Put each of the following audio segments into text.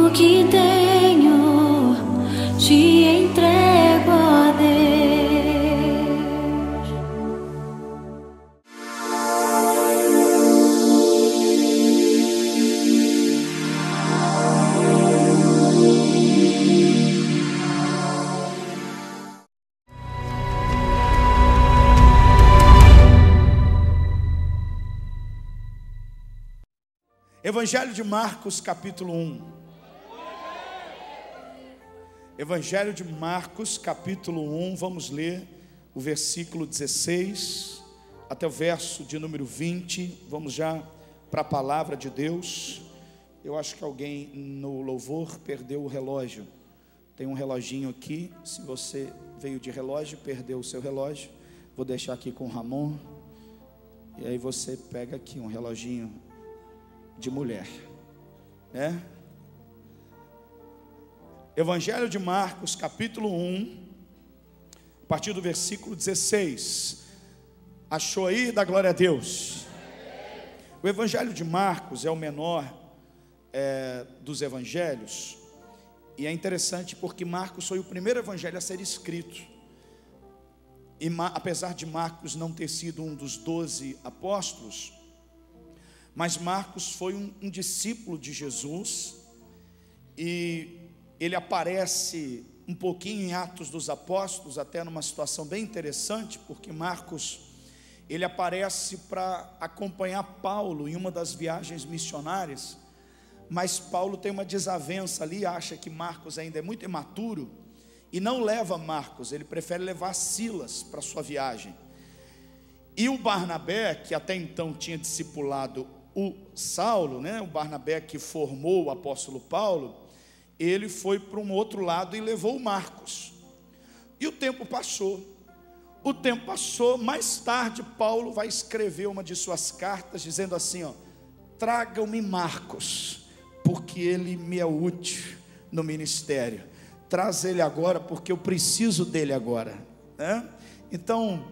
tudo que tenho te entrego, ó Deus. Evangelho de Marcos, capítulo 1. Evangelho de Marcos, capítulo 1, vamos ler o versículo 16 até o verso de número 20. Vamos já para a palavra de Deus. Eu acho que alguém no louvor perdeu o relógio. Tem um reloginho aqui. Se você veio de relógio, perdeu o seu relógio, vou deixar aqui com o Ramon. E aí você pega aqui um reloginho de mulher, né? Evangelho de Marcos, capítulo 1, a partir do versículo 16. Achou aí? Dá glória a Deus. O Evangelho de Marcos é o menor dos evangelhos, e é interessante porque Marcos foi o primeiro evangelho a ser escrito. E apesar de Marcos não ter sido um dos 12 apóstolos, mas Marcos foi um discípulo de Jesus, e ele aparece um pouquinho em Atos dos Apóstolos, até numa situação bem interessante, porque Marcos, ele aparece para acompanhar Paulo em uma das viagens missionárias, mas Paulo tem uma desavença ali, acha que Marcos ainda é muito imaturo, e não leva Marcos, ele prefere levar Silas para sua viagem. E o Barnabé, que até então tinha discipulado o Saulo, né? O Barnabé que formou o apóstolo Paulo, ele foi para um outro lado e levou o Marcos. E o tempo passou, mais tarde Paulo vai escrever uma de suas cartas dizendo assim, ó: tragam-me Marcos, porque ele me é útil no ministério. Traz ele agora, porque eu preciso dele agora, né? Então,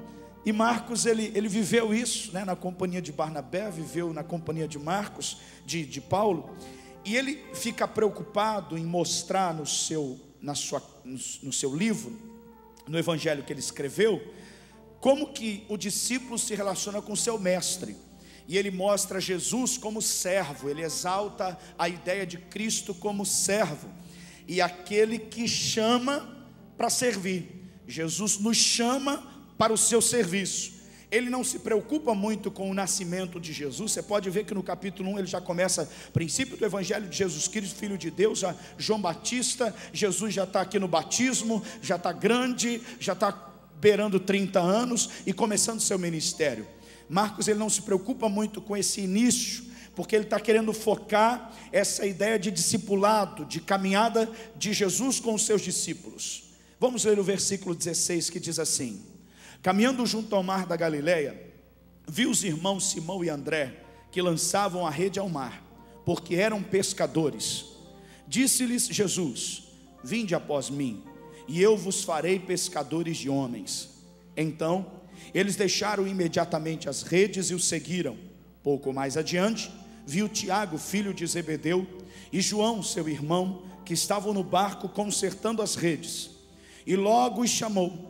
e Marcos, ele viveu isso, né, na companhia de Barnabé, viveu na companhia de Marcos, de Paulo, e ele fica preocupado em mostrar no seu livro, no evangelho que ele escreveu, como que o discípulo se relaciona com seu mestre. E ele mostra Jesus como servo, ele exalta a ideia de Cristo como servo, e aquele que chama para servir. Jesus nos chama para o seu serviço. Ele não se preocupa muito com o nascimento de Jesus. Você pode ver que no capítulo 1 ele já começa, princípio do evangelho de Jesus Cristo, Filho de Deus, já João Batista. Jesus já está aqui no batismo, já está grande, já está beirando 30 anos e começando seu ministério. Marcos, ele não se preocupa muito com esse início, porque ele está querendo focar essa ideia de discipulado, de caminhada de Jesus com os seus discípulos. Vamos ler o versículo 16, que diz assim: caminhando junto ao mar da Galileia, viu os irmãos Simão e André, que lançavam a rede ao mar, porque eram pescadores. Disse-lhes Jesus: vinde após mim, e eu vos farei pescadores de homens. Então eles deixaram imediatamente as redes e o seguiram. Pouco mais adiante, viu Tiago, filho de Zebedeu, e João, seu irmão, que estavam no barco consertando as redes, e logo os chamou.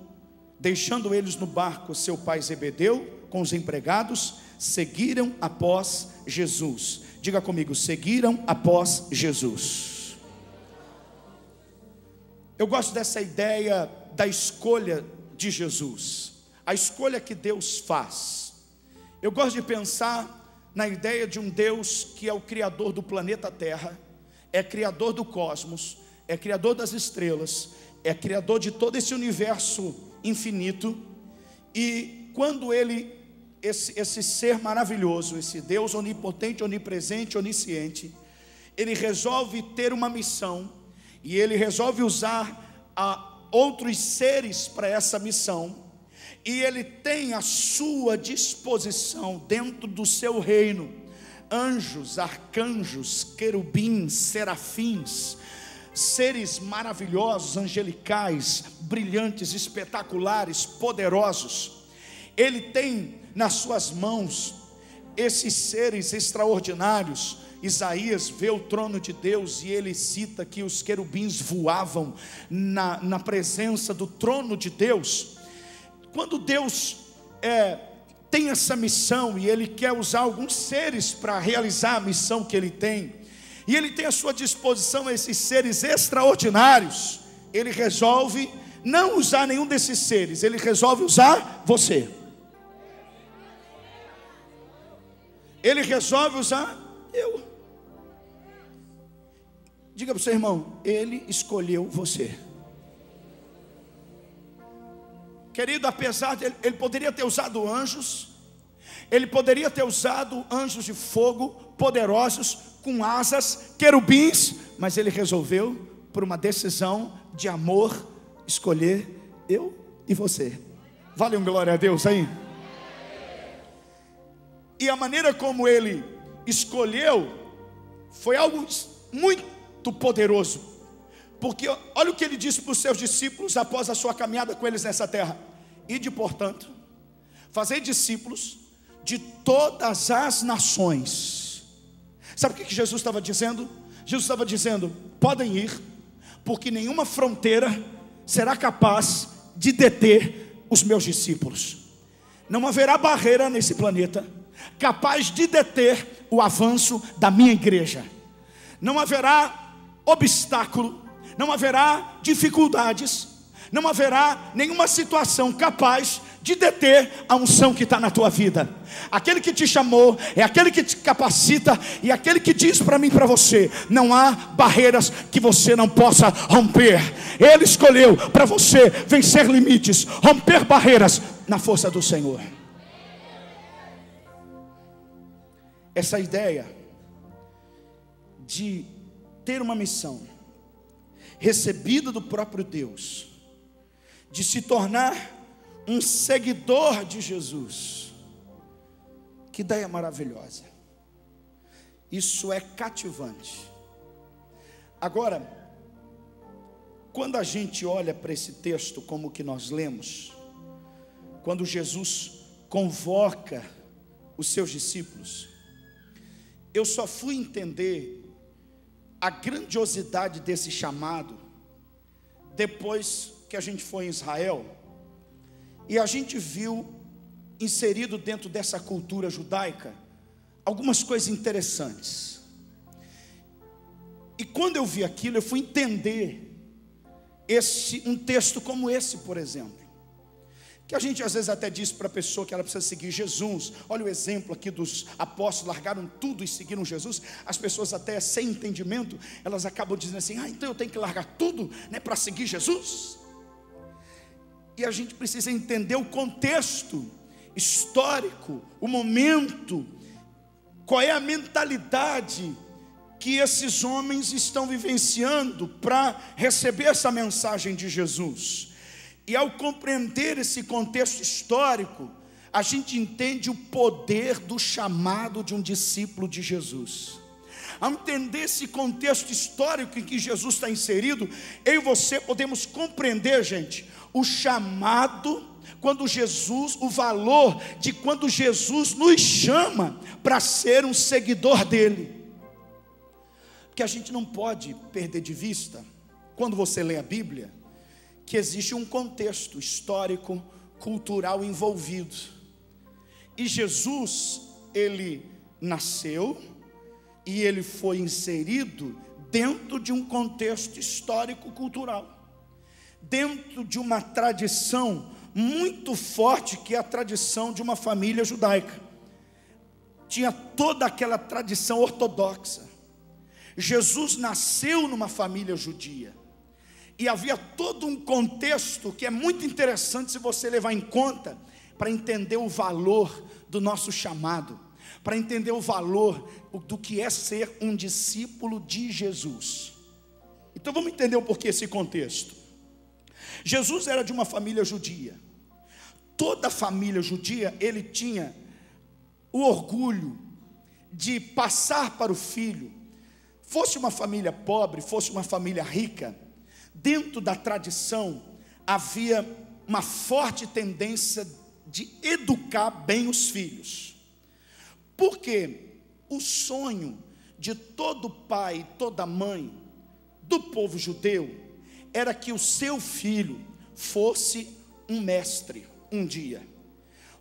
Deixando eles no barco seu pai Zebedeu com os empregados, seguiram após Jesus. Diga comigo: seguiram após Jesus. Eu gosto dessa ideia da escolha de Jesus, a escolha que Deus faz. Eu gosto de pensar na ideia de um Deus que é o criador do planeta Terra, é criador do cosmos, é criador das estrelas, é criador de todo esse universo infinito. E quando ele, esse ser maravilhoso, esse Deus onipotente, onipresente, onisciente, ele resolve ter uma missão, e ele resolve usar outros seres para essa missão, e ele tem à sua disposição, dentro do seu reino, anjos, arcanjos, querubins, serafins, seres maravilhosos, angelicais, brilhantes, espetaculares, poderosos. Ele tem nas suas mãos esses seres extraordinários Isaías vê o trono de Deus e ele cita que os querubins voavam na presença do trono de Deus. Quando Deus tem essa missão e Ele quer usar alguns seres para realizar a missão que Ele tem, e Ele tem à sua disposição esses seres extraordinários, Ele resolve não usar nenhum desses seres, Ele resolve usar você. Ele resolve usar eu. Diga para o seu irmão: Ele escolheu você. Querido, apesar de ele poderia ter usado anjos, ele poderia ter usado anjos de fogo, poderosos, com asas, querubins, mas ele resolveu, por uma decisão de amor, escolher eu e você. Vale um glória a Deus aí? E a maneira como ele escolheu foi algo muito poderoso, porque olha o que ele disse para os seus discípulos após a sua caminhada com eles nessa terra: ide, portanto, fazei discípulos de todas as nações. Sabe o que Jesus estava dizendo? Jesus estava dizendo: podem ir, porque nenhuma fronteira será capaz de deter os meus discípulos. Não haverá barreira nesse planeta capaz de deter o avanço da minha igreja. Não haverá obstáculo, não haverá dificuldades, não haverá nenhuma situação capaz de deter a unção que está na tua vida. Aquele que te chamou é aquele que te capacita, e aquele que diz para mim e para você: não há barreiras que você não possa romper. Ele escolheu para você vencer limites, romper barreiras na força do Senhor. Essa ideia de ter uma missão recebida do próprio Deus, de se tornar um seguidor de Jesus, que ideia maravilhosa. Isso é cativante. Agora, quando a gente olha para esse texto como o que nós lemos, quando Jesus convoca os seus discípulos, eu só fui entender a grandiosidade desse chamado depois que a gente foi em Israel, e a gente viu inserido dentro dessa cultura judaica algumas coisas interessantes. E quando eu vi aquilo, eu fui entender um texto como esse, por exemplo, que a gente às vezes até diz para a pessoa que ela precisa seguir Jesus. Olha o exemplo aqui dos apóstolos, largaram tudo e seguiram Jesus. As pessoas até sem entendimento, elas acabam dizendo assim: então eu tenho que largar tudo, né, para seguir Jesus. E a gente precisa entender o contexto histórico, o momento, qual é a mentalidade que esses homens estão vivenciando para receber essa mensagem de Jesus. E ao compreender esse contexto histórico, a gente entende o poder do chamado de um discípulo de Jesus. Ao entender esse contexto histórico em que Jesus está inserido, eu e você podemos compreender, gente, o chamado, quando Jesus, o valor de quando Jesus nos chama para ser um seguidor dele. Porque a gente não pode perder de vista, quando você lê a Bíblia, que existe um contexto histórico, cultural envolvido. E Jesus, ele nasceu e ele foi inserido dentro de um contexto histórico cultural, dentro de uma tradição muito forte, que é a tradição de uma família judaica. Tinha toda aquela tradição ortodoxa. Jesus nasceu numa família judia, e havia todo um contexto que é muito interessante se você levar em conta, para entender o valor do nosso chamado, para entender o valor do que é ser um discípulo de Jesus. Então vamos entender um pouquinho esse contexto. Jesus era de uma família judia. Toda a família judia, ele tinha o orgulho de passar para o filho, fosse uma família pobre, fosse uma família rica, dentro da tradição havia uma forte tendência de educar bem os filhos. Porque o sonho de todo pai e toda mãe do povo judeu era que o seu filho fosse um mestre um dia.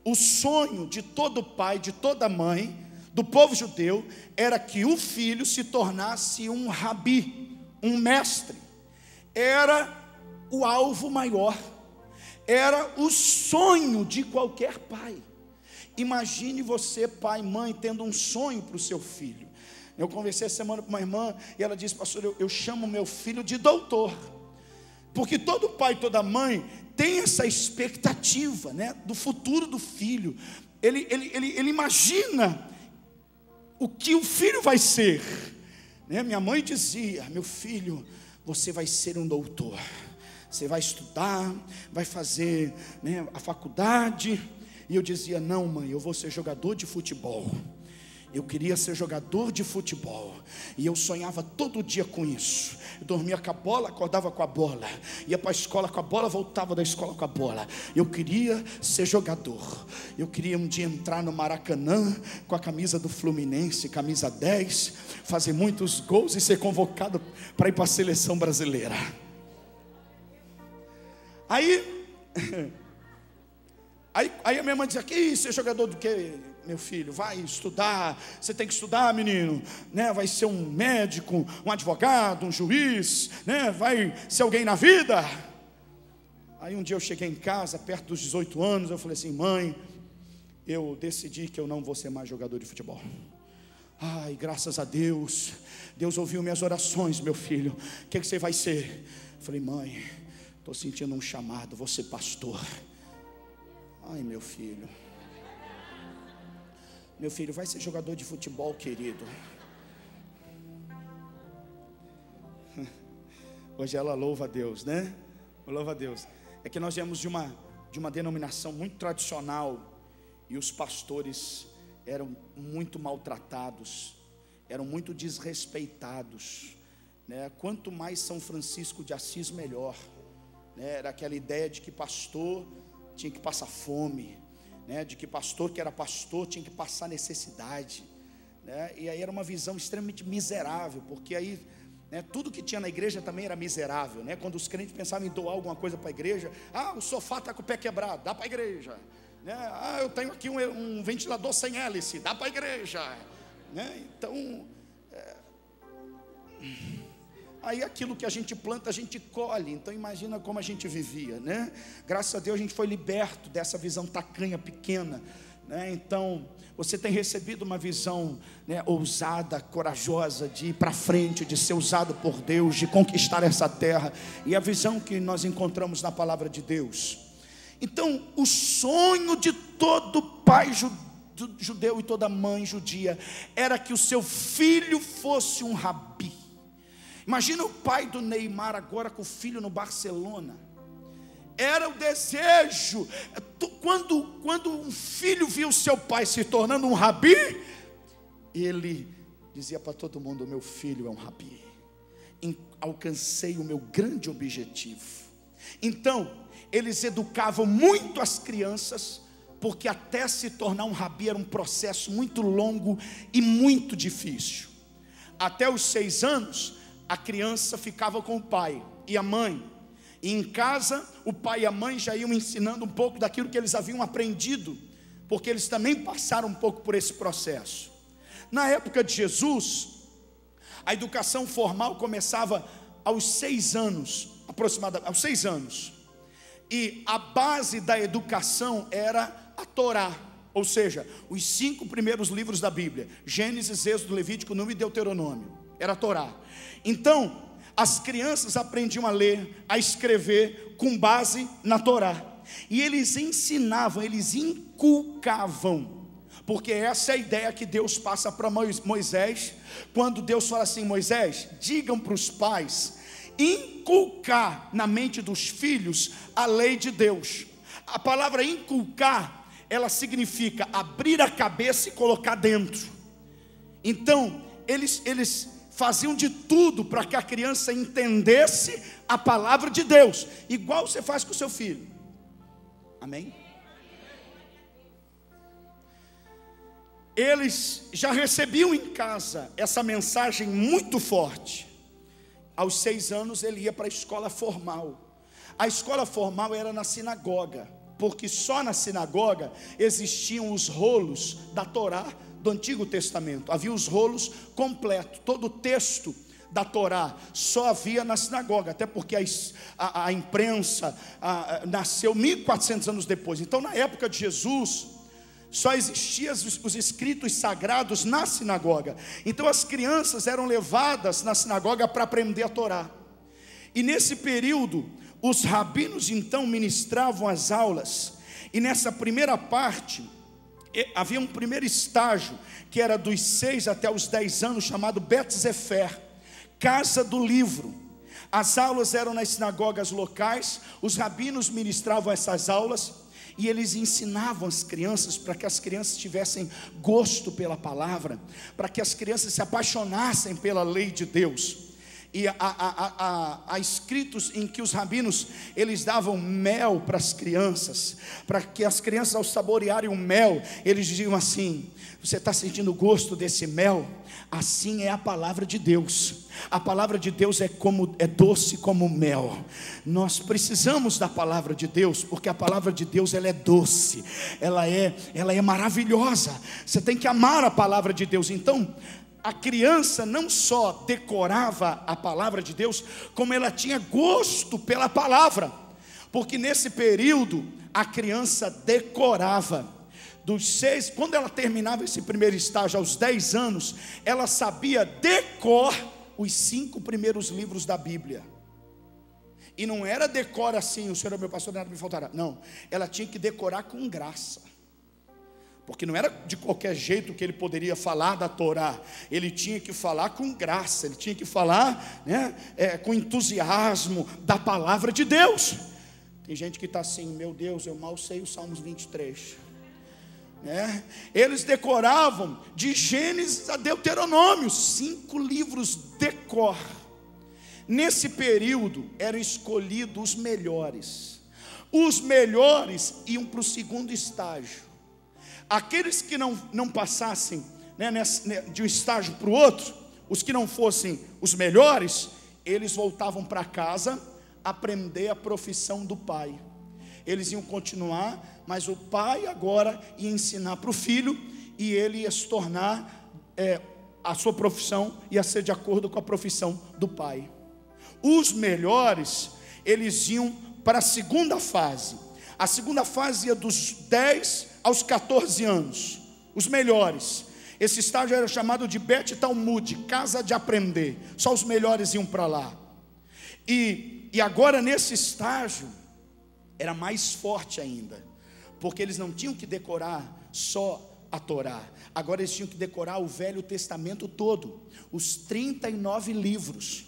O sonho de todo pai, de toda mãe do povo judeu era que o filho se tornasse um rabi, um mestre. Era o alvo maior, era o sonho de qualquer pai. Imagine você, pai, mãe, tendo um sonho para o seu filho. Eu conversei essa semana com uma irmã e ela disse: pastor, eu chamo meu filho de doutor, porque todo pai e toda mãe tem essa expectativa, né, do futuro do filho. Ele imagina o que o filho vai ser, né? Minha mãe dizia: meu filho, você vai ser um doutor, você vai estudar, vai fazer, né, a faculdade. E eu dizia: não, mãe, eu vou ser jogador de futebol. Eu queria ser jogador de futebol, e eu sonhava todo dia com isso. Eu dormia com a bola, acordava com a bola, ia para a escola com a bola, voltava da escola com a bola. Eu queria ser jogador. Eu queria um dia entrar no Maracanã com a camisa do Fluminense, camisa 10, fazer muitos gols e ser convocado para ir para a seleção brasileira. Aí a minha mãe dizia: que isso, é jogador do quê? Meu filho, vai estudar, você tem que estudar, menino, né? Vai ser um médico, um advogado, um juiz, né? Vai ser alguém na vida. Aí um dia eu cheguei em casa, perto dos 18 anos, eu falei assim: mãe, eu decidi que eu não vou ser mais jogador de futebol. Ai, graças a Deus, Deus ouviu minhas orações, meu filho. O que você vai ser? Eu falei: mãe, estou sentindo um chamado, vou ser pastor. Ai, meu filho, vai ser jogador de futebol, querido. Hoje ela louva a Deus, né? Louva a Deus. É que nós viemos de uma denominação muito tradicional, e os pastores eram muito maltratados, eram muito desrespeitados, né? Quanto mais São Francisco de Assis, melhor, né? Era aquela ideia de que pastor tinha que passar fome, né? De que pastor que era pastor tinha que passar necessidade, né? E aí era uma visão extremamente miserável, porque aí, né, tudo que tinha na igreja também era miserável, né? Quando os crentes pensavam em doar alguma coisa para a igreja: ah, o sofá está com o pé quebrado, dá para a igreja, né? Ah, eu tenho aqui um ventilador sem hélice, dá para a igreja, né? Então, aí aquilo que a gente planta, a gente colhe. Então imagina como a gente vivia, né? Graças a Deus a gente foi liberto dessa visão tacanha, pequena, né? Então você tem recebido uma visão, né, ousada, corajosa, de ir para frente, de ser usado por Deus, de conquistar essa terra. E a visão que nós encontramos na palavra de Deus. Então o sonho de todo pai judeu e toda mãe judia era que o seu filho fosse um rabi. Imagina o pai do Neymar agora com o filho no Barcelona. Era o desejo. Quando um filho viu seu pai se tornando um rabi, ele dizia para todo mundo: meu filho é um rabi. Alcancei o meu grande objetivo. Então eles educavam muito as crianças, porque até se tornar um rabi era um processo muito longo e muito difícil. Até os 6 anos a criança ficava com o pai e a mãe, e em casa o pai e a mãe já iam ensinando um pouco daquilo que eles haviam aprendido, porque eles também passaram um pouco por esse processo. Na época de Jesus, a educação formal começava aos 6 anos, aproximadamente aos 6 anos, e a base da educação era a Torá, ou seja, os 5 primeiros livros da Bíblia: Gênesis, Êxodo, Levítico, Número e Deuteronômio. Era a Torá. Então as crianças aprendiam a ler, a escrever com base na Torá, e eles ensinavam, eles inculcavam, porque essa é a ideia que Deus passa para Moisés, quando Deus fala assim: Moisés, digam para os pais inculcar na mente dos filhos a lei de Deus. A palavra inculcar, ela significa abrir a cabeça e colocar dentro. Então eles faziam de tudo para que a criança entendesse a palavra de Deus, igual você faz com o seu filho. Amém? eles já recebiam em casa essa mensagem muito forte. Aos 6 anos ele ia para a escola formal. A escola formal era na sinagoga, porque só na sinagoga existiam os rolos da Torá do Antigo Testamento. Havia os rolos completos, todo o texto da Torá só havia na sinagoga, até porque a imprensa nasceu 1400 anos depois. Então, na época de Jesus, só existiam os escritos sagrados na sinagoga. Então as crianças eram levadas na sinagoga para aprender a Torá. E nesse período, os rabinos então ministravam as aulas. E nessa primeira parte, havia um primeiro estágio, que era dos 6 até os 10 anos, chamado Bet Sefer, Casa do Livro. As aulas eram nas sinagogas locais, os rabinos ministravam essas aulas, e eles ensinavam as crianças, para que as crianças tivessem gosto pela palavra, para que as crianças se apaixonassem pela lei de Deus. E há escritos em que os rabinos, eles davam mel para as crianças, para que as crianças, ao saborearem o mel, eles diziam assim: você está sentindo o gosto desse mel? Assim é a palavra de Deus. A palavra de Deus é doce como mel. Nós precisamos da palavra de Deus, porque a palavra de Deus, ela é doce, ela é maravilhosa. Você tem que amar a palavra de Deus. Então a criança não só decorava a palavra de Deus, como ela tinha gosto pela palavra, porque nesse período a criança decorava. Dos 6, quando ela terminava esse primeiro estágio aos 10 anos, ela sabia decor os 5 primeiros livros da Bíblia. E não era decor assim: o Senhor é meu pastor, nada me faltará. Não, ela tinha que decorar com graça, porque não era de qualquer jeito que ele poderia falar da Torá. Ele tinha que falar com graça, ele tinha que falar, com entusiasmo da palavra de Deus. Tem gente que está assim: meu Deus, eu mal sei o Salmos 23. Eles decoravam de Gênesis a Deuteronômio, 5 livros decor. Nesse período eram escolhidos os melhores. Os melhores iam para o segundo estágio. Aqueles que não passassem de um estágio para o outro, os que não fossem os melhores, eles voltavam para casa aprender a profissão do pai. Eles iam continuar, mas o pai agora ia ensinar para o filho, e ele ia se tornar, a sua profissão ia ser de acordo com a profissão do pai. Os melhores, eles iam para a segunda fase. A segunda fase ia dos 10 aos 14 anos. Os melhores. Esse estágio era chamado de Bet Talmud, casa de aprender. Só os melhores iam para lá. E agora nesse estágio era mais forte ainda, porque eles não tinham que decorar só a Torá. Agora eles tinham que decorar o Velho Testamento todo, os 39 livros.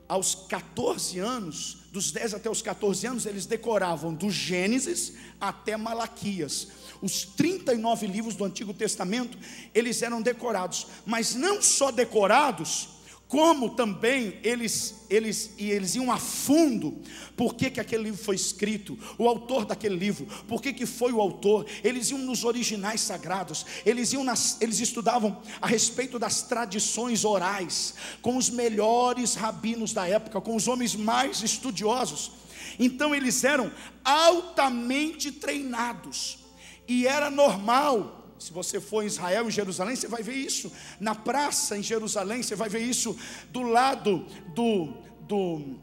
Aos 14 anos, dos 10 até os 14 anos, eles decoravam do Gênesis até Malaquias. Os 39 livros do Antigo Testamento, eles eram decorados, mas não só decorados, como também eles iam a fundo. Por que aquele livro foi escrito, o autor daquele livro, por que foi o autor. Eles iam nos originais sagrados, eles estudavam a respeito das tradições orais, com os melhores rabinos da época, com os homens mais estudiosos. Então eles eram altamente treinados, e era normal. Se você for em Israel, em Jerusalém, você vai ver isso. Na praça em Jerusalém, você vai ver isso do lado do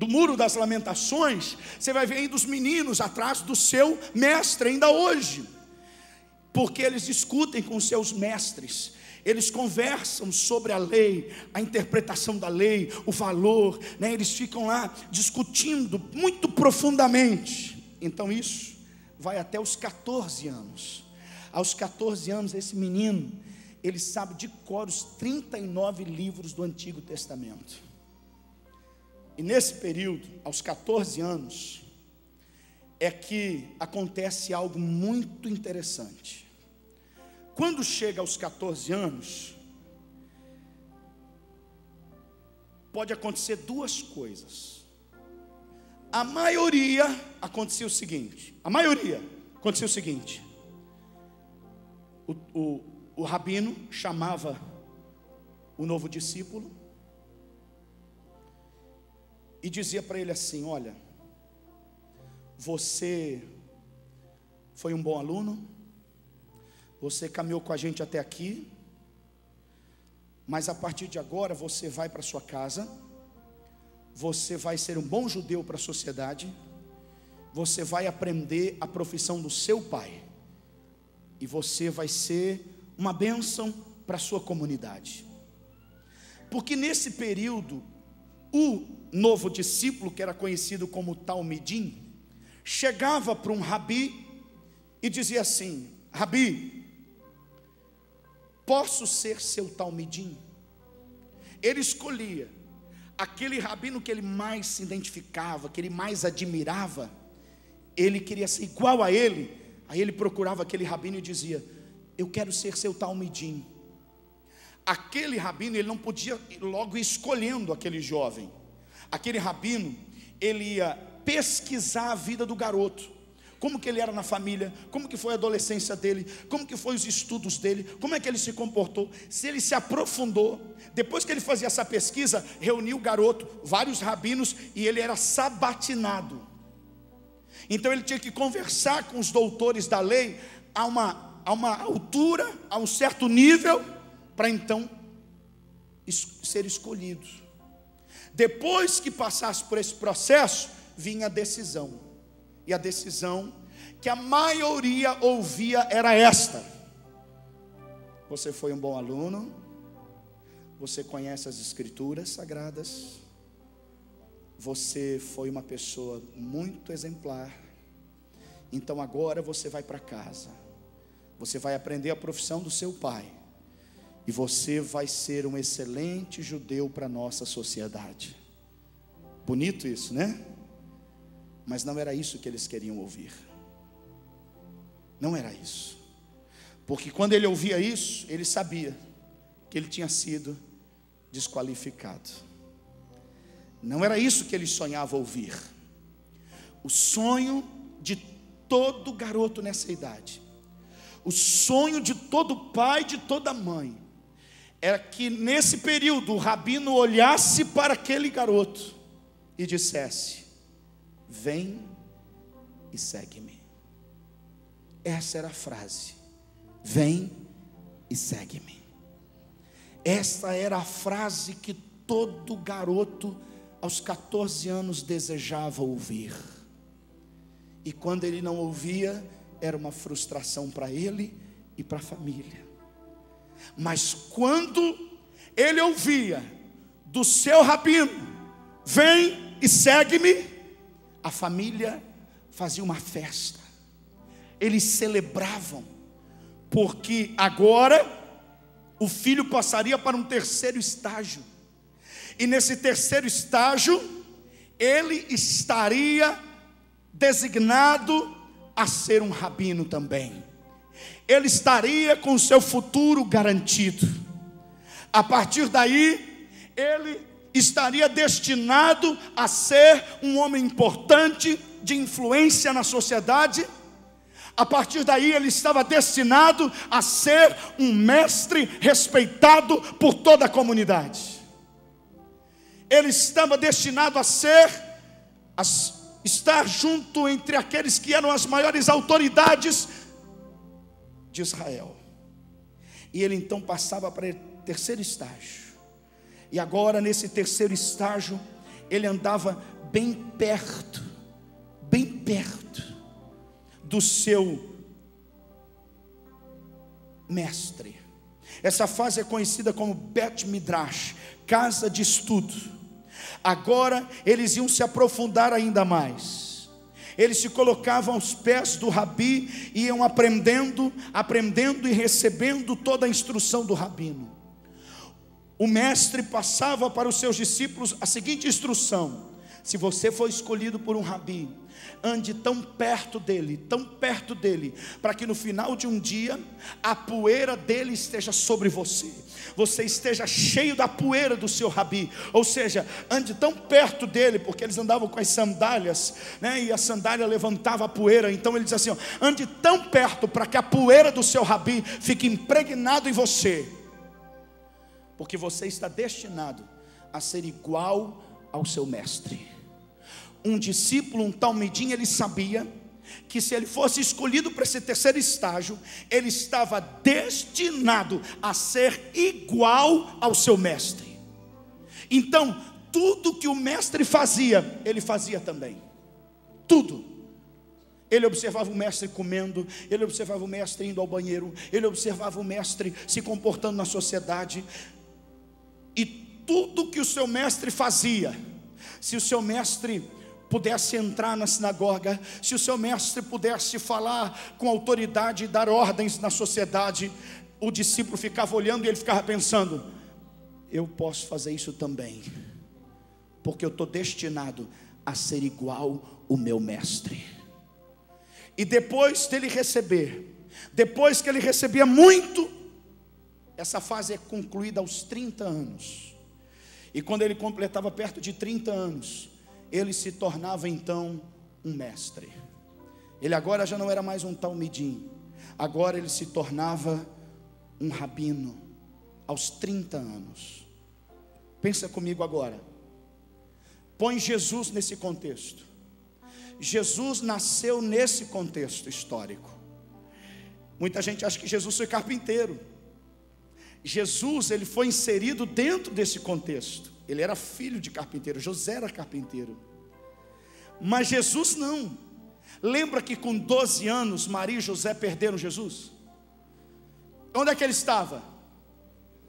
Muro das Lamentações. Você vai ver ainda os meninos atrás do seu mestre, ainda hoje. Porque eles discutem com seus mestres. Eles conversam sobre a lei, a interpretação da lei, o valor, Eles ficam lá discutindo muito profundamente. Então isso vai até os 14 anos. Aos 14 anos, esse menino, ele sabe de cor os 39 livros do Antigo Testamento. E nesse período, aos 14 anos, é que acontece algo muito interessante. Quando chega aos 14 anos, pode acontecer 2 coisas. A maioria acontecia o seguinte: o rabino chamava o novo discípulo e dizia para ele assim: olha, você foi um bom aluno, você caminhou com a gente até aqui, mas a partir de agora você vai para sua casa, você vai ser um bom judeu para a sociedade, você vai aprender a profissão do seu pai, e você vai ser uma bênção para a sua comunidade. Porque nesse período, o novo discípulo, que era conhecido como Talmidim, chegava para um rabi e dizia assim: Rabi, posso ser seu Talmidim? Ele escolhia aquele rabino que ele mais se identificava, que ele mais admirava. Ele queria ser igual a ele. Aí ele procurava aquele rabino e dizia: eu quero ser seu Talmidim. Aquele rabino, ele não podia logo ir escolhendo aquele jovem. Aquele rabino, ele ia pesquisar a vida do garoto, como que ele era na família, como que foi a adolescência dele, como que foi os estudos dele, como é que ele se comportou, se ele se aprofundou. Depois que ele fazia essa pesquisa, reunia o garoto, vários rabinos, e ele era sabatinado. Então ele tinha que conversar com os doutores da lei a uma altura, a um certo nível, para então ser escolhido. Depois que passasse por esse processo, vinha a decisão. E a decisão que a maioria ouvia era esta: você foi um bom aluno, você conhece as escrituras sagradas, você foi uma pessoa muito exemplar, então agora você vai para casa, você vai aprender a profissão do seu pai, e você vai ser um excelente judeu para a nossa sociedade. Bonito isso, né? Mas não era isso que eles queriam ouvir. Não era isso. Porque quando ele ouvia isso, ele sabia que ele tinha sido desqualificado. Não era isso que ele sonhava ouvir. O sonho de todo garoto nessa idade, o sonho de todo pai, de toda mãe, era que nesse período o rabino olhasse para aquele garoto e dissesse: vem e segue-me. Essa era a frase: vem e segue-me. Essa era a frase que todo garoto aos 14 anos desejava ouvir. E quando ele não ouvia, era uma frustração para ele e para a família. Mas quando ele ouvia do seu rabino: vem e segue-me, a família fazia uma festa. Eles celebravam, porque agora o filho passaria para um terceiro estágio. E nesse terceiro estágio, ele estaria designado a ser um rabino também. Ele estaria com o seu futuro garantido. A partir daí, ele estaria destinado a ser um homem importante, de influência na sociedade. A partir daí ele estava destinado a ser um mestre respeitado por toda a comunidade. Ele estava destinado a estar junto entre aqueles que eram as maiores autoridades de Israel. E ele então passava para o terceiro estágio. E agora nesse terceiro estágio, ele andava bem perto do seu mestre. Essa fase é conhecida como Bet Midrash, casa de estudo. Agora eles iam se aprofundar ainda mais. Eles se colocavam aos pés do rabi e iam aprendendo e recebendo toda a instrução do rabino. O mestre passava para os seus discípulos a seguinte instrução: Se você for escolhido por um rabi, ande tão perto dele, para que no final de um dia, a poeira dele esteja sobre você, você esteja cheio da poeira do seu rabi. Ou seja, ande tão perto dele, porque eles andavam com as sandálias, né? E a sandália levantava a poeira. Então ele diz assim, ó, ande tão perto, para que a poeira do seu rabi fique impregnado em você, porque você está destinado a ser igual ao seu mestre. Um discípulo, um talmidim, ele sabia que se ele fosse escolhido para esse terceiro estágio, ele estava destinado a ser igual ao seu mestre. Então, tudo que o mestre fazia, ele fazia também. Tudo. Ele observava o mestre comendo, ele observava o mestre indo ao banheiro, ele observava o mestre se comportando na sociedade. E tudo que o seu mestre fazia, se o seu mestre pudesse entrar na sinagoga, se o seu mestre pudesse falar com autoridade e dar ordens na sociedade, o discípulo ficava olhando e ele ficava pensando, eu posso fazer isso também, porque eu estou destinado a ser igual o meu mestre. E depois dele receber, depois que ele recebia muito, essa fase é concluída aos 30 anos. E quando ele completava perto de 30 anos, ele se tornava então um mestre. Ele agora já não era mais um talmidim, agora ele se tornava um rabino, aos 30 anos. Pensa comigo agora, põe Jesus nesse contexto. Jesus nasceu nesse contexto histórico. Muita gente acha que Jesus foi carpinteiro. Jesus, ele foi inserido dentro desse contexto. Ele era filho de carpinteiro, José era carpinteiro. Mas Jesus não. Lembra que com 12 anos Maria e José perderam Jesus? Onde é que ele estava?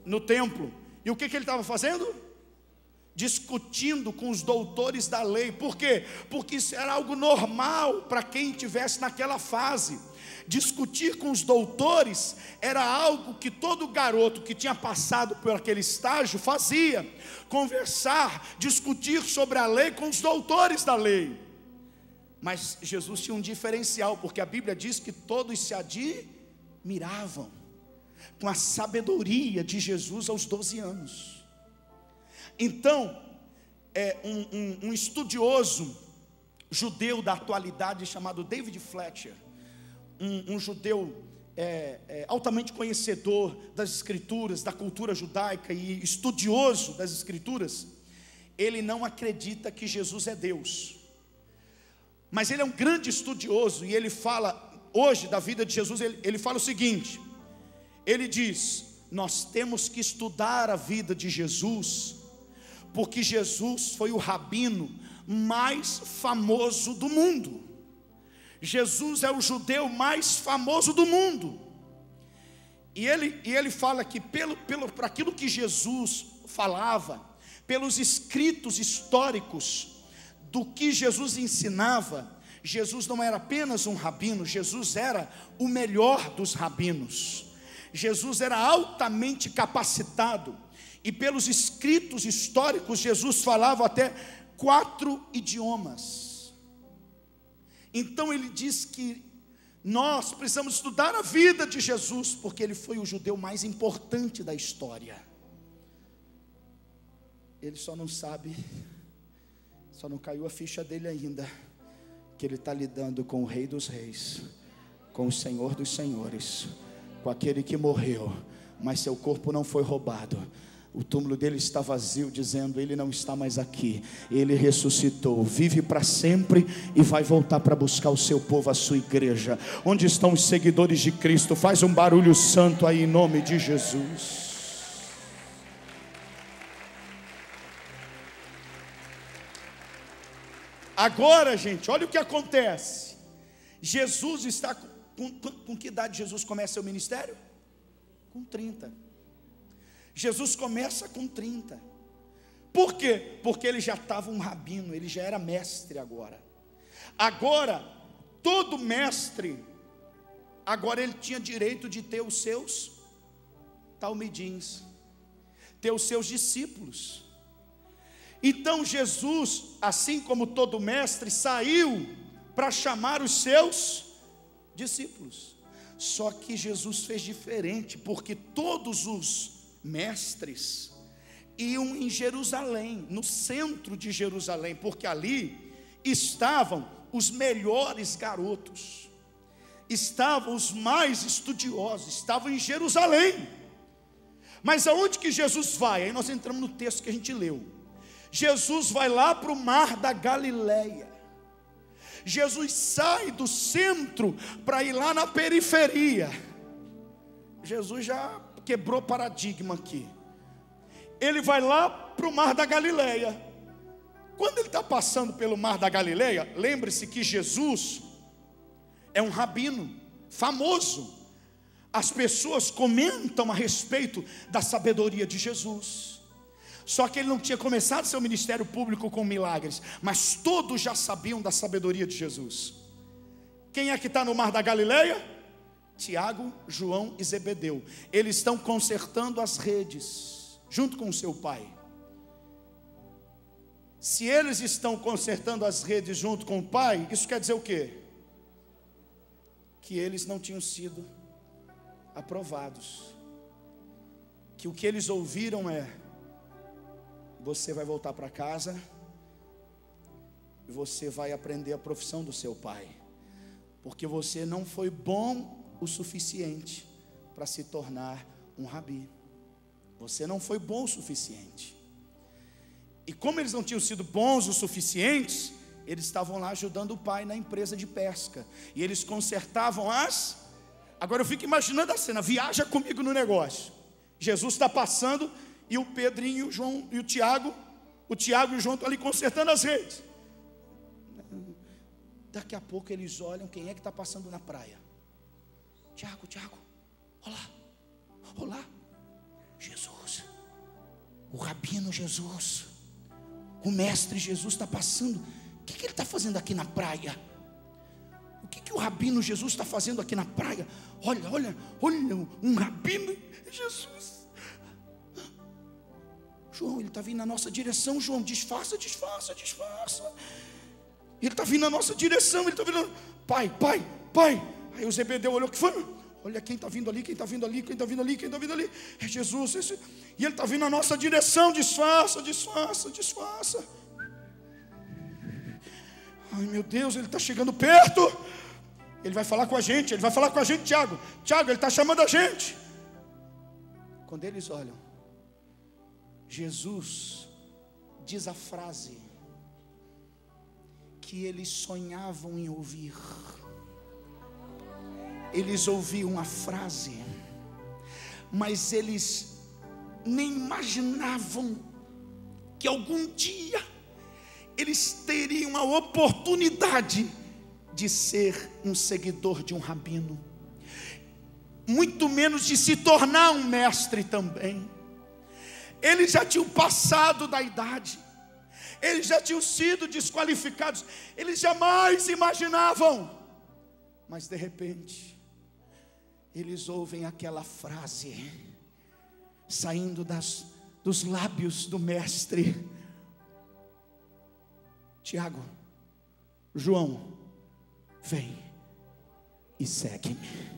No templo. E o que ele estava fazendo? Discutindo com os doutores da lei. Por quê? Porque isso era algo normal para quem estivesse naquela fase. Discutir com os doutores era algo que todo garoto que tinha passado por aquele estágio fazia. Conversar, discutir sobre a lei com os doutores da lei. Mas Jesus tinha um diferencial, porque a Bíblia diz que todos se admiravam com a sabedoria de Jesus aos 12 anos. Então, um estudioso judeu da atualidade chamado David Fletcher, um judeu altamente conhecedor das escrituras, da cultura judaica e estudioso das escrituras, ele não acredita que Jesus é Deus, mas ele é um grande estudioso e ele fala hoje da vida de Jesus. Ele fala o seguinte, ele diz, nós temos que estudar a vida de Jesus, porque Jesus foi o rabino mais famoso do mundo. Jesus é o judeu mais famoso do mundo. E ele fala que por aquilo que Jesus falava, pelos escritos históricos do que Jesus ensinava, Jesus não era apenas um rabino, Jesus era o melhor dos rabinos. Jesus era altamente capacitado. E pelos escritos históricos, Jesus falava até 4 idiomas. Então ele diz que nós precisamos estudar a vida de Jesus, porque ele foi o judeu mais importante da história. Ele só não sabe, só não caiu a ficha dele ainda, que ele está lidando com o Rei dos Reis, com o Senhor dos Senhores, com aquele que morreu, mas seu corpo não foi roubado. O túmulo dele está vazio, dizendo, ele não está mais aqui, ele ressuscitou, vive para sempre e vai voltar para buscar o seu povo, a sua igreja. Onde estão os seguidores de Cristo? Faz um barulho santo aí em nome de Jesus. Agora, gente, olha o que acontece. Jesus está com que idade Jesus começa seu ministério? Com 30. Jesus começa com 30. Por quê? Porque ele já estava um rabino, ele já era mestre agora. Agora, todo mestre, agora ele tinha direito de ter os seus talmidins, ter os seus discípulos. Então Jesus, assim como todo mestre, saiu para chamar os seus discípulos. Só que Jesus fez diferente, porque todos os mestres iam em Jerusalém, no centro de Jerusalém, porque ali estavam os melhores garotos, estavam os mais estudiosos, estavam em Jerusalém. Mas aonde que Jesus vai? Aí nós entramos no texto que a gente leu. Jesus vai lá para o mar da Galileia. Jesus sai do centro para ir lá na periferia. Jesus já quebrou paradigma aqui. Ele vai lá para o mar da Galileia. Quando ele está passando pelo mar da Galileia, lembre-se que Jesus é um rabino famoso. As pessoas comentam a respeito da sabedoria de Jesus. Só que ele não tinha começado seu ministério público com milagres, mas todos já sabiam da sabedoria de Jesus. Quem é que está no mar da Galileia? Tiago, João e Zebedeu. Eles estão consertando as redes, junto com o seu pai. Se eles estão consertando as redes junto com o pai, isso quer dizer o quê? Que eles não tinham sido aprovados. Que o que eles ouviram é: você vai voltar para casa e você vai aprender a profissão do seu pai, porque você não foi bom o suficiente para se tornar um rabi. Você não foi bom o suficiente. E como eles não tinham sido bons o suficientes, eles estavam lá ajudando o pai na empresa de pesca, e eles consertavam as... Agora eu fico imaginando a cena, viaja comigo no negócio. Jesus está passando e o Pedrinho, o João e o Tiago e o João estão ali consertando as redes. Daqui a pouco eles olham, quem é que está passando na praia? Tiago, olá, Jesus, o rabino Jesus, o mestre Jesus está passando. O que ele está fazendo aqui na praia? O que o rabino Jesus está fazendo aqui na praia? Olha, um rabino Jesus. João, ele está vindo na nossa direção. João, disfarça. Ele está vindo na nossa direção. Ele está vindo. Pai. Aí o Zebedeu olhou: o que foi? Olha quem está vindo ali, quem está vindo ali. É Jesus. E ele está vindo na nossa direção. Disfarça. Ai meu Deus, ele está chegando perto. Ele vai falar com a gente, Tiago, ele está chamando a gente. Quando eles olham, Jesus diz a frase que eles sonhavam em ouvir. Eles ouviam a frase, mas eles nem imaginavam que algum dia eles teriam a oportunidade de ser um seguidor de um rabino, muito menos de se tornar um mestre também. Eles já tinham passado da idade, eles já tinham sido desqualificados, eles jamais imaginavam, mas de repente eles ouvem aquela frase saindo dos lábios do mestre: Tiago, João, vem e segue-me.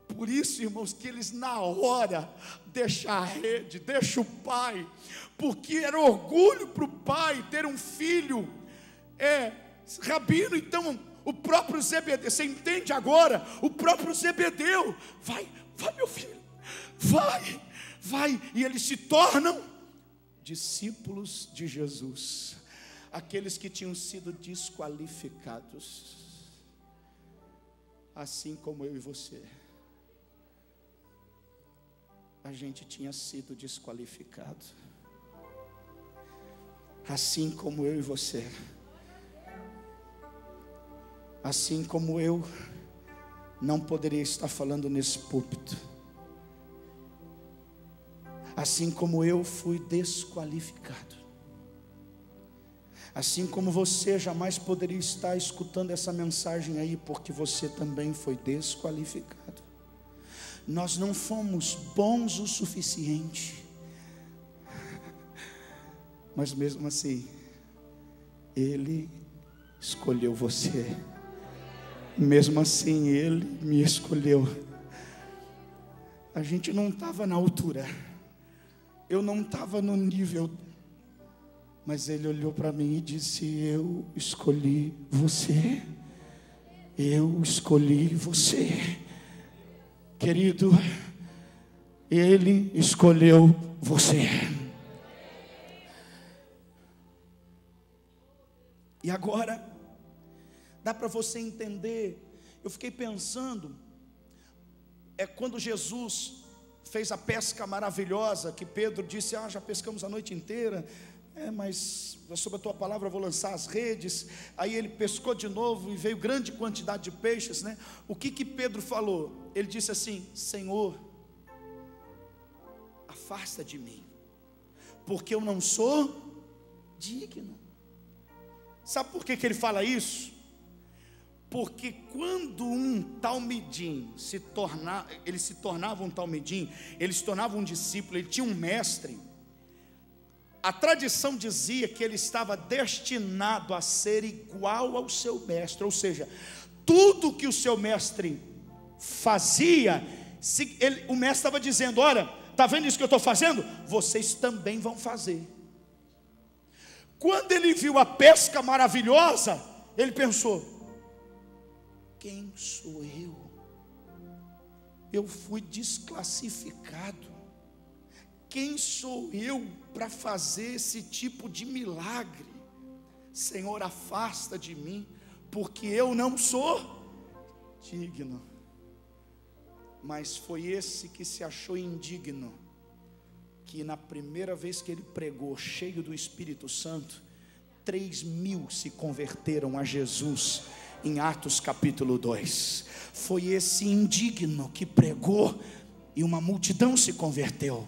Por isso, irmãos, que eles na hora deixam a rede, deixam o pai, porque era orgulho para o pai ter um filho rabino. Então o próprio Zebedeu, você entende agora? O próprio Zebedeu: vai meu filho, vai. E eles se tornam discípulos de Jesus. Aqueles que tinham sido desqualificados, assim como eu e você, a gente tinha sido desqualificado. Assim como eu e você, assim como eu não poderia estar falando nesse púlpito, assim como eu fui desqualificado, assim como você jamais poderia estar escutando essa mensagem aí, porque você também foi desqualificado. Nós não fomos bons o suficiente, Mas mesmo assim, Ele escolheu você. Mesmo assim, Ele me escolheu. A gente não estava na altura, eu não estava no nível, mas Ele olhou para mim e disse: eu escolhi você. Eu escolhi você. Querido, Ele escolheu você. E agora, dá para você entender. Eu fiquei pensando, quando Jesus fez a pesca maravilhosa, que Pedro disse: já pescamos a noite inteira, mas sobre a tua palavra eu vou lançar as redes. Aí ele pescou de novo e veio grande quantidade de peixes, né? O que Pedro falou? Ele disse assim: Senhor, afasta de mim, porque eu não sou digno. Sabe por que ele fala isso? Porque quando um talmidim ele se tornava um talmidim, ele se tornava um discípulo, ele tinha um mestre, a tradição dizia que ele estava destinado a ser igual ao seu mestre. Ou seja, tudo que o seu mestre fazia, o mestre estava dizendo: olha, está vendo isso que eu estou fazendo? Vocês também vão fazer. Quando ele viu a pesca maravilhosa, ele pensou: quem sou eu? Eu fui desclassificado. Quem sou eu para fazer esse tipo de milagre? Senhor, afasta de mim, porque eu não sou digno. Mas foi esse que se achou indigno, que na primeira vez que ele pregou, cheio do Espírito Santo, 3.000 se converteram a Jesus, em Atos capítulo 2. Foi esse indigno que pregou, e uma multidão se converteu.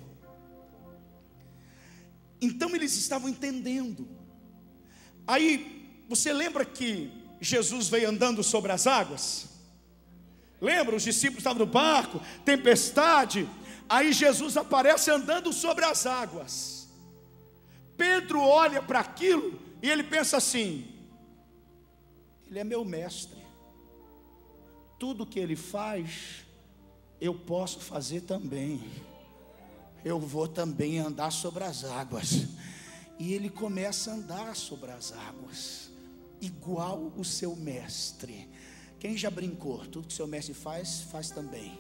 Então eles estavam entendendo. Aí, você lembra que Jesus veio andando sobre as águas? Lembra? Os discípulos estavam no barco, tempestade. Aí Jesus aparece andando sobre as águas. Pedro olha para aquilo e ele pensa assim: ele é meu mestre, tudo que ele faz eu posso fazer também. Eu vou também andar sobre as águas. E ele começa a andar sobre as águas, igual o seu mestre. Quem já brincou? Tudo que seu mestre faz, faz também.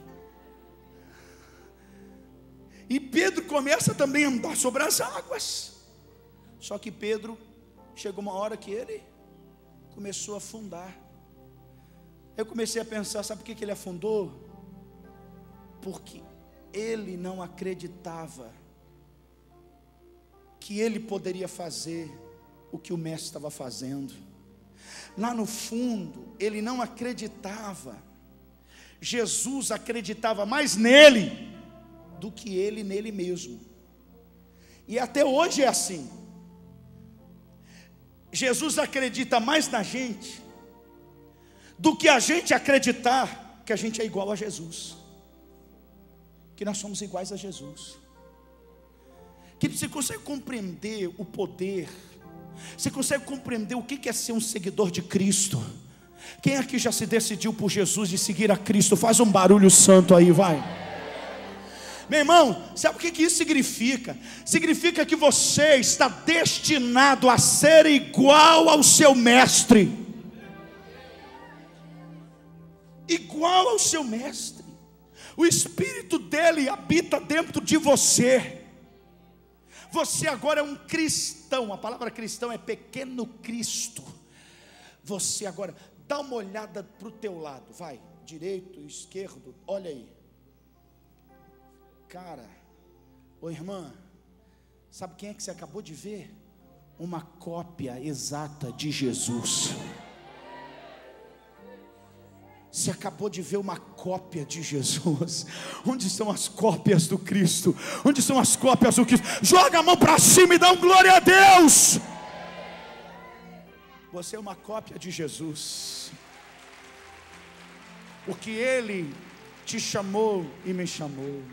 E Pedro começa também a andar sobre as águas. Só que Pedro, chegou uma hora que ele começou a afundar. Eu comecei a pensar: sabe por que ele afundou? Porque ele não acreditava que ele poderia fazer o que o mestre estava fazendo. Lá no fundo, ele não acreditava. Jesus acreditava mais nele do que ele nele mesmo. E até hoje é assim. Jesus acredita mais na gente do que a gente acreditar que a gente é igual a Jesus, que nós somos iguais a Jesus. Que você consegue compreender o poder, você consegue compreender o que é ser um seguidor de Cristo? Quem aqui já se decidiu por Jesus, de seguir a Cristo? Faz um barulho santo aí, vai. Meu irmão, sabe o que isso significa? Significa que você está destinado a ser igual ao seu mestre. Igual ao seu mestre. O Espírito dele habita dentro de você. Você agora é um cristão. A palavra cristão é pequeno Cristo. Você agora, dá uma olhada para o teu lado, vai, direito, esquerdo, olha aí. Cara, ô irmã, sabe quem é que você acabou de ver? Uma cópia exata de Jesus. Você acabou de ver uma cópia de Jesus. Onde estão as cópias do Cristo? Onde são as cópias do Cristo? Joga a mão para cima e dá um glória a Deus. Você é uma cópia de Jesus, porque Ele te chamou e me chamou.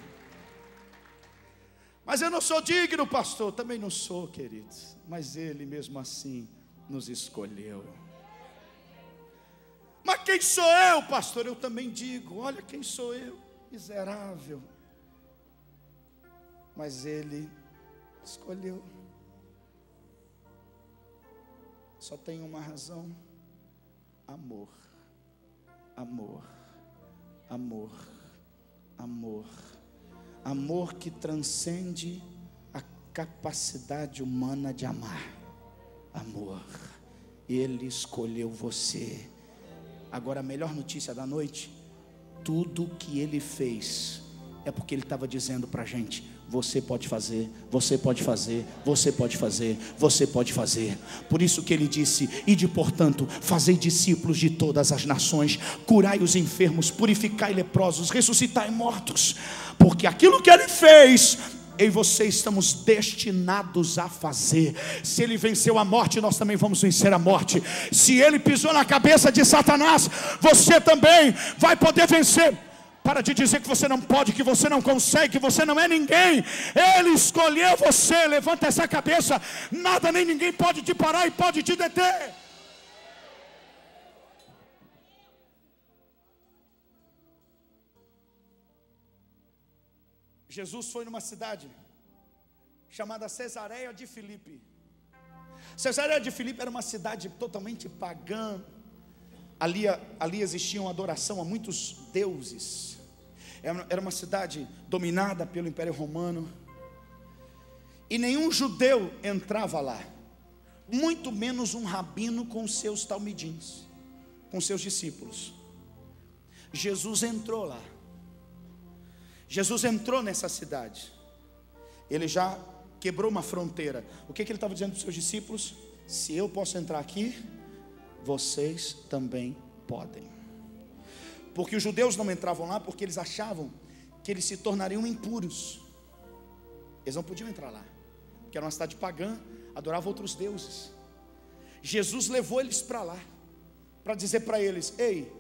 Mas eu não sou digno, pastor. Também não sou, queridos. Mas Ele mesmo assim nos escolheu. Mas quem sou eu, pastor? Eu também digo, olha quem sou eu, miserável. Mas Ele escolheu. Só tem uma razão: amor, amor, amor, amor. Amor que transcende a capacidade humana de amar. Amor. Ele escolheu você. Agora a melhor notícia da noite: tudo que Ele fez é porque Ele estava dizendo para a gente: você pode fazer, você pode fazer, você pode fazer, você pode fazer. Por isso que Ele disse: ide portanto, fazei discípulos de todas as nações, curai os enfermos, purificai leprosos, ressuscitai mortos. Porque aquilo que Ele fez, eu e você estamos destinados a fazer. Se Ele venceu a morte, nós também vamos vencer a morte. Se Ele pisou na cabeça de Satanás, você também vai poder vencer. Para de dizer que você não pode, que você não consegue, que você não é ninguém. Ele escolheu você. Levanta essa cabeça. Nada nem ninguém pode te parar e pode te deter. Jesus foi numa cidade chamada Cesareia de Filipe. Cesareia de Filipe era uma cidade totalmente pagã. Ali existia uma adoração a muitos deuses. Era uma cidade dominada pelo Império Romano. E nenhum judeu entrava lá, muito menos um rabino com seus talmidins, com seus discípulos. Jesus entrou lá. Jesus entrou nessa cidade. Ele já quebrou uma fronteira. O que ele estava dizendo para os seus discípulos? Se eu posso entrar aqui, vocês também podem. Porque os judeus não entravam lá porque eles achavam que eles se tornariam impuros. Eles não podiam entrar lá, porque era uma cidade pagã, adorava outros deuses. Jesus levou eles para lá, para dizer para eles: ei,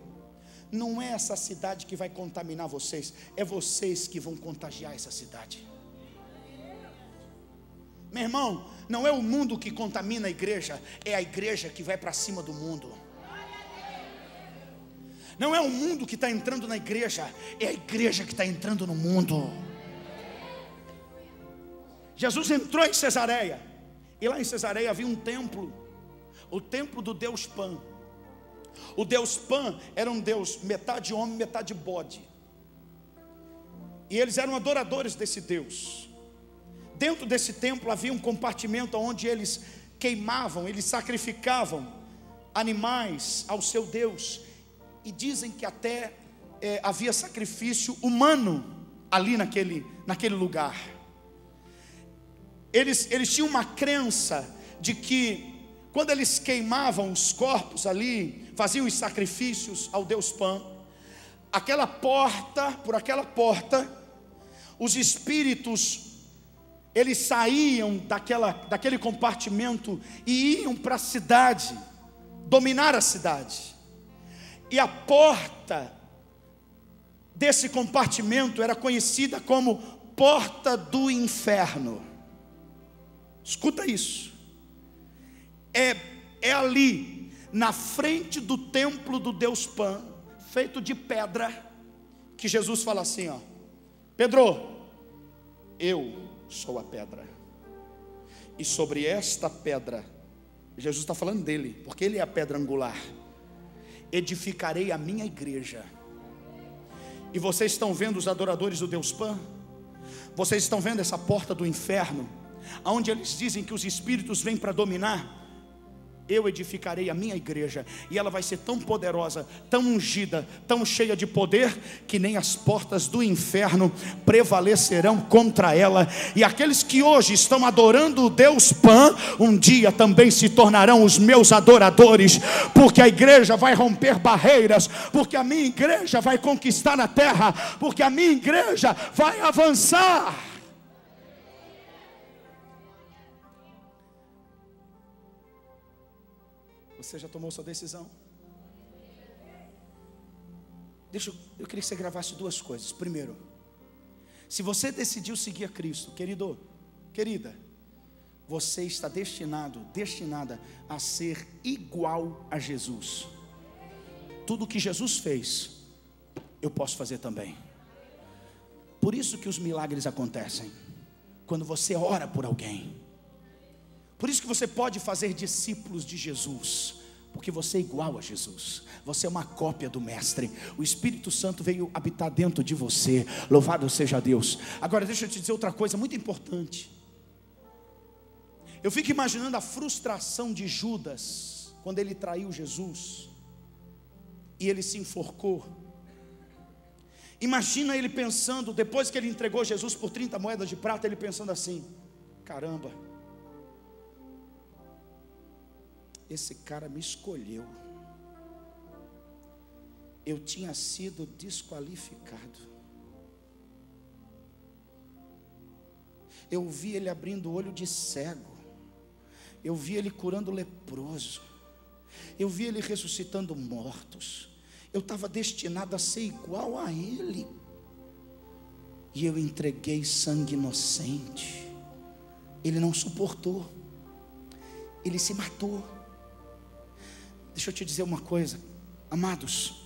não é essa cidade que vai contaminar vocês, é vocês que vão contagiar essa cidade. Meu irmão, não é o mundo que contamina a igreja, é a igreja que vai para cima do mundo. Não é o mundo que está entrando na igreja, é a igreja que está entrando no mundo. Jesus entrou em Cesareia, e lá em Cesareia havia um templo, o templo do Deus Pan. O Deus Pan era um Deus metade homem, metade bode. E eles eram adoradores desse Deus. Dentro desse templo havia um compartimento onde eles queimavam, eles sacrificavam animais ao seu Deus. E dizem que até havia sacrifício humano ali naquele lugar. Eles tinham uma crença de que quando eles queimavam os corpos ali, faziam os sacrifícios ao Deus Pan, por aquela porta, os espíritos, eles saíam daquele compartimento e iam para a cidade, dominar a cidade. E a porta desse compartimento era conhecida como Porta do Inferno. Escuta isso. É ali, na frente do templo do Deus Pan, feito de pedra, que Jesus fala assim, ó: Pedro, eu sou a pedra, e sobre esta pedra, Jesus está falando dele, porque ele é a pedra angular, edificarei a minha igreja. E vocês estão vendo os adoradores do Deus Pan? Vocês estão vendo essa porta do inferno, onde eles dizem que os espíritos vêm para dominar? Eu edificarei a minha igreja, e ela vai ser tão poderosa, tão ungida, tão cheia de poder, que nem as portas do inferno prevalecerão contra ela. E aqueles que hoje estão adorando o Deus Pan, um dia também se tornarão os meus adoradores, porque a igreja vai romper barreiras, porque a minha igreja vai conquistar a terra, porque a minha igreja vai avançar. Você já tomou sua decisão? Eu queria que você gravasse duas coisas. Primeiro, Se você decidiu seguir a Cristo, querido, querida, você está destinada a ser igual a Jesus. Tudo que Jesus fez, eu posso fazer também. Por isso que os milagres acontecem, quando você ora por alguém. Por isso que você pode fazer discípulos de Jesus, porque você é igual a Jesus. Você é uma cópia do Mestre. O Espírito Santo veio habitar dentro de você. Louvado seja Deus. Agora deixa eu te dizer outra coisa muito importante. Eu fico imaginando a frustração de Judas quando ele traiu Jesus e ele se enforcou. Imagina ele pensando, depois que ele entregou Jesus por 30 moedas de prata, ele pensando assim: caramba, esse cara me escolheu. Eu tinha sido desqualificado. Eu vi ele abrindo o olho de cego. Eu vi ele curando leproso. Eu vi ele ressuscitando mortos. Eu estava destinado a ser igual a ele. E eu entreguei sangue inocente. Ele não suportou. Ele se matou. Deixa eu te dizer uma coisa, amados.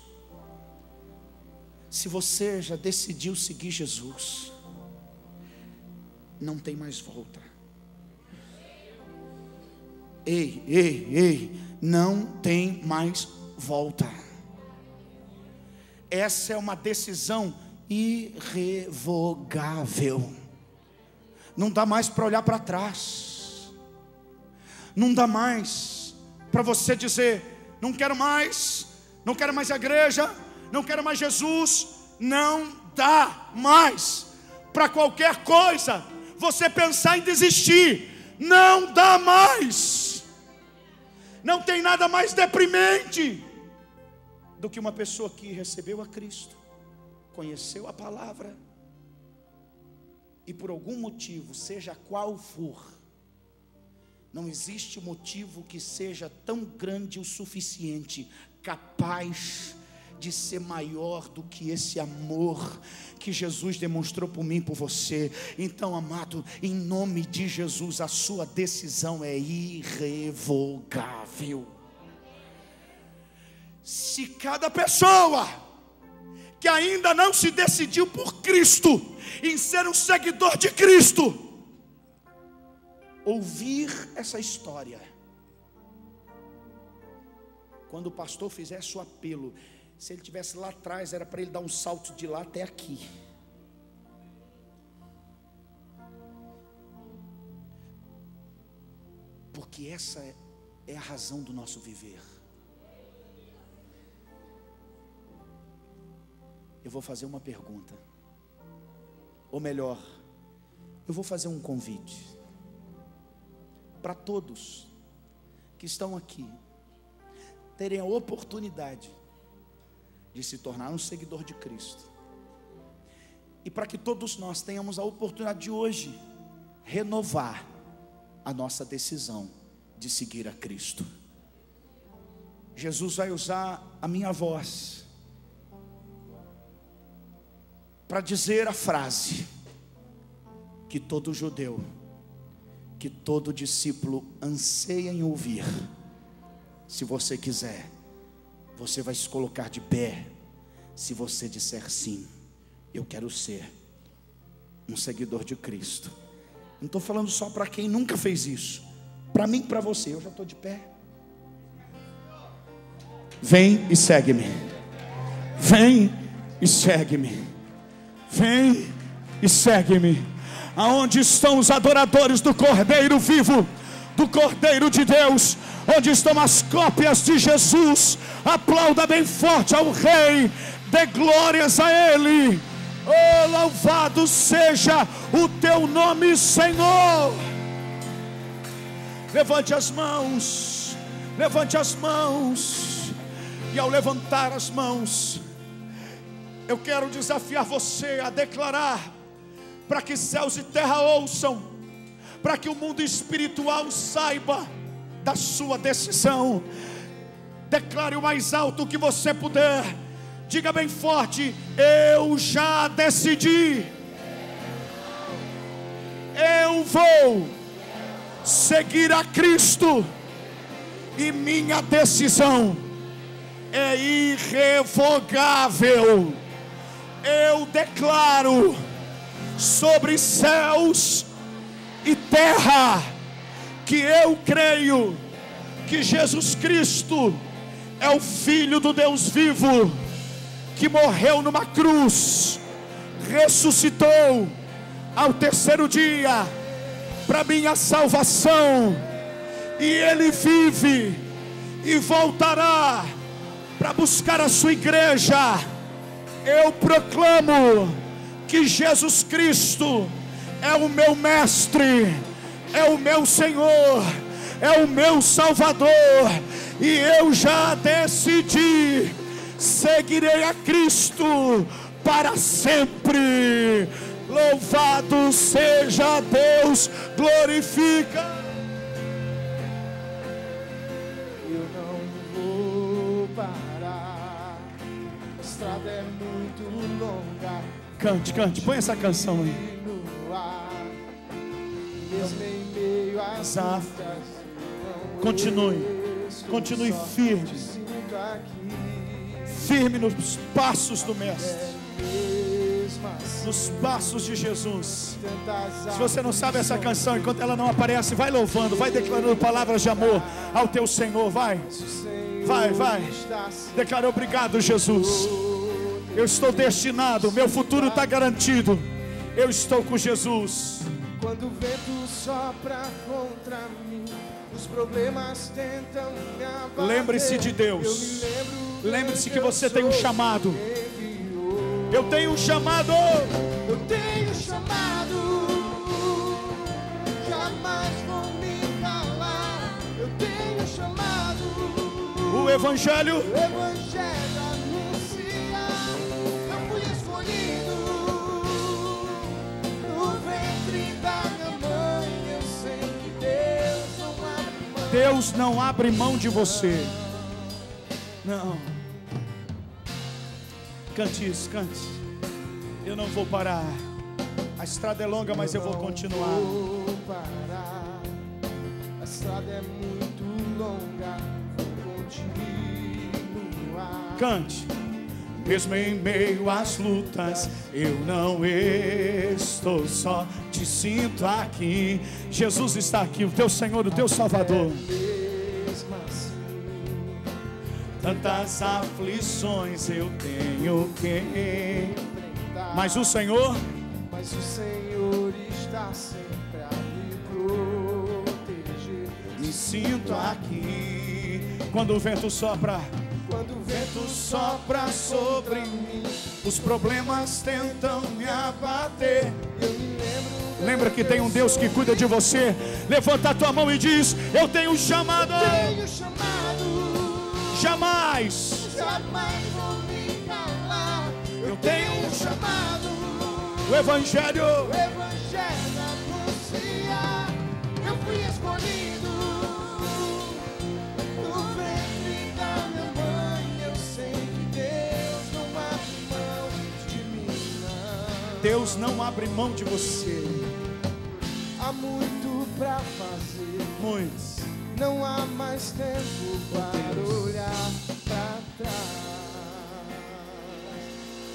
Se você já decidiu seguir Jesus, não tem mais volta. Ei, não tem mais volta. Essa é uma decisão irrevogável. Não dá mais para olhar para trás. Não dá mais para você dizer: não quero mais a igreja, não quero mais Jesus. Não dá mais para qualquer coisa você pensar em desistir. Não dá mais. Não tem nada mais deprimente do que uma pessoa que recebeu a Cristo, conheceu a palavra e por algum motivo, seja qual for, não existe motivo que seja tão grande o suficiente, capaz de ser maior do que esse amor que Jesus demonstrou por mim e por você. Então, amado, em nome de Jesus, a sua decisão é irrevogável. Se cada pessoa que ainda não se decidiu por Cristo, em ser um seguidor de Cristo, ouvir essa história, quando o pastor fizesse o apelo, se ele estivesse lá atrás, era para ele dar um salto de lá até aqui. Porque essa é a razão do nosso viver. Eu vou fazer uma pergunta, ou melhor, eu vou fazer um convite para todos que estão aqui terem a oportunidade de se tornar um seguidor de Cristo, e para que todos nós tenhamos a oportunidade de hoje renovar a nossa decisão de seguir a Cristo. Jesus vai usar a minha voz para dizer a frase que todo judeu, que todo discípulo anseia em ouvir. Se você quiser, você vai se colocar de pé. Se você disser sim, eu quero ser um seguidor de Cristo. Não estou falando só para quem nunca fez isso, para mim e para você. Eu já estou de pé. Vem e segue-me. Vem e segue-me. Vem e segue-me. Aonde estão os adoradores do Cordeiro vivo, do Cordeiro de Deus? Onde estão as cópias de Jesus? Aplauda bem forte ao Rei, dê glórias a Ele. Oh, louvado seja o teu nome, Senhor. Levante as mãos, levante as mãos. E ao levantar as mãos, eu quero desafiar você a declarar, para que céus e terra ouçam, para que o mundo espiritual saiba da sua decisão. Declare o mais alto que você puder. Diga bem forte: eu já decidi Eu vou seguir a Cristo e minha decisão é irrevogável. Eu declaro sobre céus e terra que eu creio que Jesus Cristo é o Filho do Deus vivo, que morreu numa cruz, ressuscitou ao terceiro dia para minha salvação, e Ele vive e voltará para buscar a sua igreja. Eu proclamo que Jesus Cristo é o meu mestre, é o meu Senhor, é o meu Salvador, e eu já decidi, seguirei a Cristo para sempre. Louvado seja Deus, glorifica. Eu não vou parar, a estrada é muito longa. Cante, cante, põe essa canção aí. Mesmo em meio às lutas, Continue firme, firme nos passos do Mestre, nos passos de Jesus. Se você não sabe essa canção, enquanto ela não aparece, vai louvando, vai declarando palavras de amor ao teu Senhor. Vai, declara: obrigado, Jesus. Eu estou destinado, meu futuro está garantido. Eu estou com Jesus. Quando o vento sopra contra mim, os problemas tentam me abater. Lembre-se de Deus. Lembre-se que você tem um chamado. Eu tenho um chamado. Eu tenho chamado. Jamais vou me calar. Eu tenho chamado. O Evangelho. O Evangelho anuncia. Eu fui escolhido. No ventre da minha mãe, eu sei que Deus não abre mão. Deus não abre mão de você. Não. Cante isso, cante. Eu não vou parar. A estrada é longa, mas eu vou continuar. Vou parar. A estrada é muito longa. Vou continuar. Cante. Mesmo em meio às lutas, eu não estou só. Te sinto aqui. Jesus está aqui, o teu Senhor, o teu Salvador. Mesmo assim, Tantas aflições eu tenho que enfrentar. mas o Senhor está sempre a me proteger. me sinto aqui. Quando o vento sopra, Quando o vento sopra sobre mim, os problemas tentam me abater. eu me lembro. Lembra que tem um Deus que cuida de você. Levanta a tua mão e diz: eu tenho um chamado. Tenho chamado. Jamais Jamais vou me calar. eu tenho um chamado. O Evangelho. O Evangelho anuncia. Eu fui escolhido. No ventre da minha mãe, eu sei que Deus não abre mão de mim, não. Deus não abre mão de você. Há muito pra fazer. Muitos. Não há mais tempo para olhar pra trás.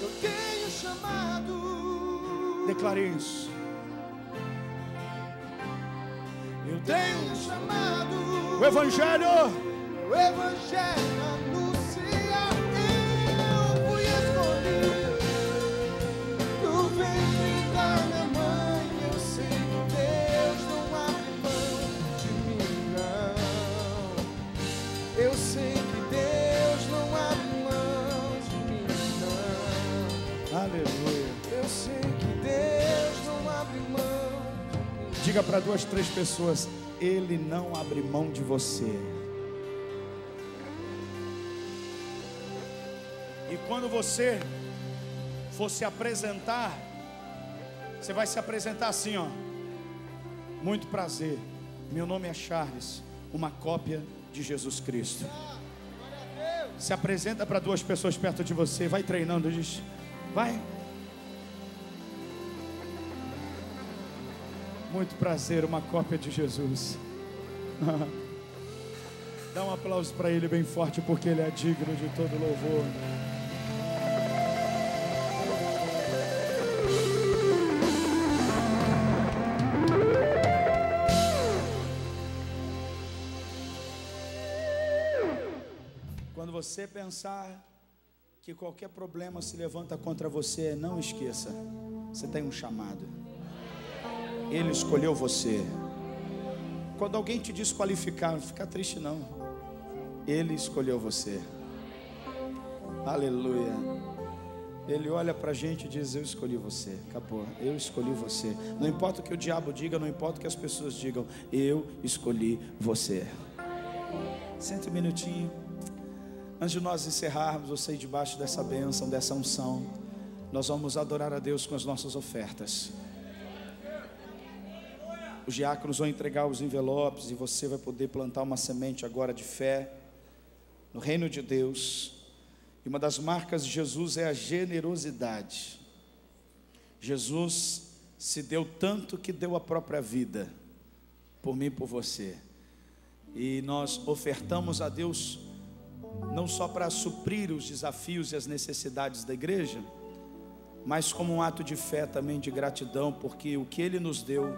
Eu tenho chamado. Declare isso. Eu tenho chamado. o Evangelho. O Evangelho anuncia. Eu fui escolhido. No ventre da minha mãe, eu sei que Deus não abre mão de mim, não. Eu sei que Deus não abre mão de mim, não. Aleluia. Eu sei que Deus não abre mão de mim. Diga para 2, 3 pessoas: Ele não abre mão de você. E quando você for se apresentar, você vai se apresentar assim, ó: muito prazer, meu nome é Charles, uma cópia de Jesus Cristo. Se apresenta para 2 pessoas perto de você, vai treinando, diz, vai. Muito prazer, uma cópia de Jesus. Dá um aplauso para Ele bem forte, porque Ele é digno de todo louvor. Quando você pensar que qualquer problema se levanta contra você, não esqueça, você tem um chamado. Ele escolheu você. Quando alguém te desqualificar, não fica triste não. Ele escolheu você. Aleluia. Ele olha pra gente e diz: eu escolhi você. Acabou, eu escolhi você. Não importa o que o diabo diga, não importa o que as pessoas digam, eu escolhi você. Senta um minutinho. Antes de nós encerrarmos, você debaixo dessa bênção, dessa unção, nós vamos adorar a Deus com as nossas ofertas. Os diáconos vão entregar os envelopes e você vai poder plantar uma semente agora de fé no reino de Deus. E uma das marcas de Jesus é a generosidade. Jesus se deu tanto que deu a própria vida por mim e por você. E nós ofertamos a Deus não só para suprir os desafios e as necessidades da igreja, mas como um ato de fé também, de gratidão, porque o que Ele nos deu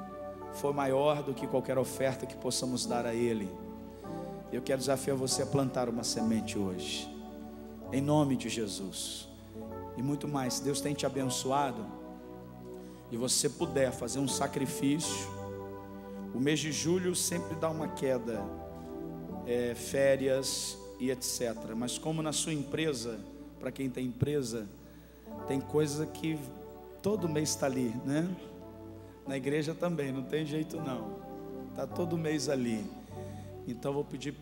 foi maior do que qualquer oferta que possamos dar a Ele. Eu quero desafiar você a plantar uma semente hoje, em nome de Jesus. E muito mais, se Deus tem te abençoado e você puder fazer um sacrifício, o mês de julho sempre dá uma queda, férias e etc. Mas como na sua empresa, para quem tem empresa, tem coisa que todo mês está ali, né? Na igreja também, não tem jeito não, está todo mês ali. Então vou pedir